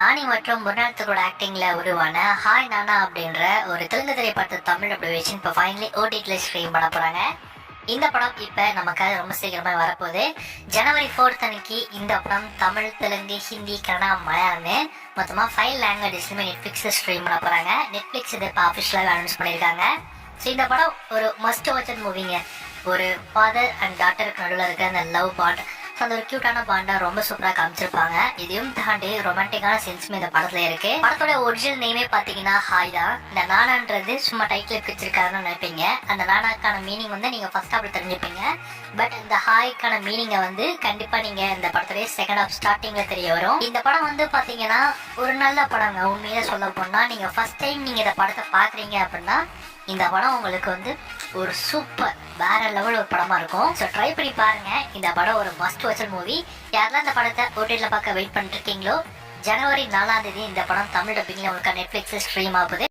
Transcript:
நானி மற்றும் முன்னாள் ஆக்டிங்ல உருவான ஹாய் நானா அப்படின்ற ஒரு தெலுங்கு திரைப்படத்தை தமிழ் அப்ளிகேஷன் இப்போ ஃபைனலி ஓடிடியில் ஸ்ட்ரீம் பண்ண போறாங்க. இந்த படம் இப்போ நமக்காக ரொம்ப சீக்கிரமா வரப்போகுது. ஜனவரி 4 அன்னைக்கு இந்த படம் தமிழ், தெலுங்கு, ஹிந்தி, கன்னடா, மலையாளம்னு மொத்தமாக 5 லாங்குவேஜஸ்லுமே நெட்ஃப்ளிக்ஸில் ஸ்ட்ரீம் பண்ண போறாங்க. நெட்ஃப்ளிக்ஸ் இதை இப்போ அஃபிஷியலாக அனௌன்ஸ் பண்ணியிருக்காங்க. ஸோ இந்த படம் ஒரு மஸ்ட் வாட்ச் மூவிங்க. ஒரு ஃபாதர் அண்ட் டாட்டருக்கு நடுவில் இருக்க அந்த லவ் பாண்ட், ஸோ அந்த ஒரு கியூட்டான பாண்டை ரொம்ப சூப்பராக காமிச்சிருப்பாங்க. இதையும் தாண்டி ரொமான்டிக்கான சென்ஸுமே இந்த படத்துல இருக்கு. படத்தோட ஒரிஜினல் நேமே பார்த்தீங்கன்னா ஹாய் தான். இந்த நானான்றது சும்மா டைட்டில் பிடிச்சிருக்காருன்னு நினைப்பீங்க. அந்த நானாக்கான மீனிங் வந்து நீங்கள் ஃபர்ஸ்ட் அப்படி தெரிஞ்சுப்பீங்க. பட் இந்த ஹாய்க்கான மீனிங்கை வந்து கண்டிப்பாக நீங்கள் இந்த படத்துடைய செகண்ட் ஹாஃப் ஸ்டார்டிங்கில் தெரிய வரும். இந்த படம் வந்து பார்த்தீங்கன்னா ஒரு நல்ல படங்க. உண்மையிலே சொல்ல போனால் நீங்கள் ஃபர்ஸ்ட் டைம் நீங்கள் இந்த படத்தை பார்க்குறீங்க அப்படின்னா இந்த படம் உங்களுக்கு வந்து ஒரு சூப்பர் வேற லெவல் ஒரு படமா இருக்கும். ஸோ ட்ரை பண்ணி பாருங்க. இந்த படம் ஒரு மஸ்ட் வாட்ச் மூவி. யாரெல்லாம் இந்த படத்தை ஓடிடியில் பார்க்க வெயிட் பண்ணிட்டு இருக்கீங்களோ, ஜனவரி 4 இந்த படம் தமிழ் டப்பிங்ல உங்களுக்கு நெட்ஃபிளிக்ஸ் ஸ்ட்ரீம் ஆகுது.